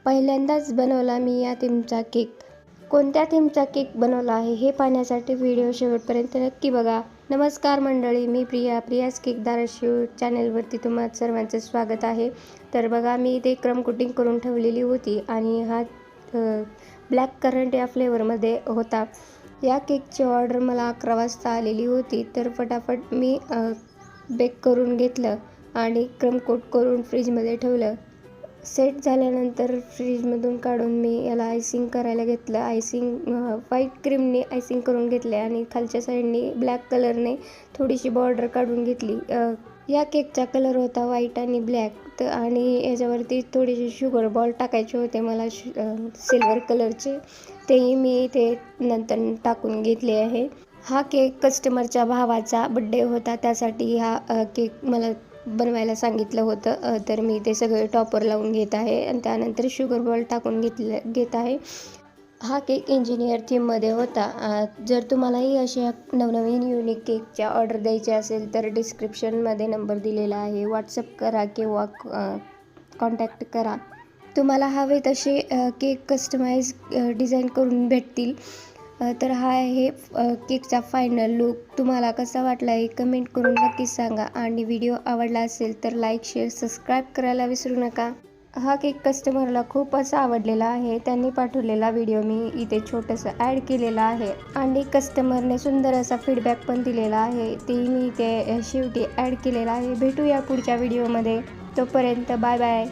पहिल्यांदाच बनवला मी या थीमचा केक. कोणत्या थीमचा केक बनवला आहे हे पाहण्यासाठी व्हिडिओ शेवटपर्यंत नक्की बघा. नमस्कार मंडळी, मी प्रियाज केक धाराशिव चॅनलवरती तुम्हा सर्वांचं स्वागत आहे. तर बघा, मी इथे क्रम कोटिंग करून ठेवलेली होती आणि हा ब्लॅक करंट या फ्लेवरमध्ये होता. या केकची ऑर्डर मला 11 वाजता आलेली होती. तर फटाफट मी बेक करून घेतलं आणि क्रम कोट करून फ्रीजमध्ये ठेवलं. सेट झाल्यानंतर फ्रीजमधून काढून मी याला आयसिंग करायला घेतलं. व्हाईट क्रीमने आयसिंग करून घेतले आणि खालच्या साईडने ब्लॅक कलरने थोडीशी बॉर्डर काढून घेतली. या केकचा कलर होता व्हाईट आणि ब्लॅक, आणि याच्यावरती थोडेसे शुगर बॉल टाकायचे होते मला सिल्वर कलरचे. तेही मी ते नंतर टाकून घेतले आहे. हा केक कस्टमरच्या भावाचा बड्डे होता, त्यासाठी हा केक मला बनवायला सांगितलं होतं. तर मी ते सगळे टॉपर लावून घेत आहे आणि त्यानंतर शुगर बॉल टाकून घेत आहे. हा केक इंजिनियर थीममध्ये होता. जर तुम्हालाही अशा नवनवीन युनिक केकच्या ऑर्डर द्यायच्या असेल तर डिस्क्रिप्शनमध्ये नंबर दिलेला आहे. व्हॉट्सअप करा किंवा कॉन्टॅक्ट करा. तुम्हाला हवे तसे केक कस्टमाइज डिझाईन करून भेटतील. तर हा आहे केकचा फायनल लूक. तुम्हाला कसा वाटला हे कमेंट करून नक्कीच सांगा आणि व्हिडिओ आवडला असेल तर लाईक, शेअर, सबस्क्राईब करायला विसरू नका. हा केक कस्टमरला खूप असा आवडलेला आहे. त्यांनी पाठवलेला व्हिडिओ मी इथे छोटंसं ॲड केलेला आहे आणि कस्टमरने सुंदर असा फीडबॅक पण दिलेला आहे. तेही मी इथे शेवटी ॲड केलेला आहे. भेटूया पुढच्या व्हिडिओमध्ये. तोपर्यंत बाय बाय.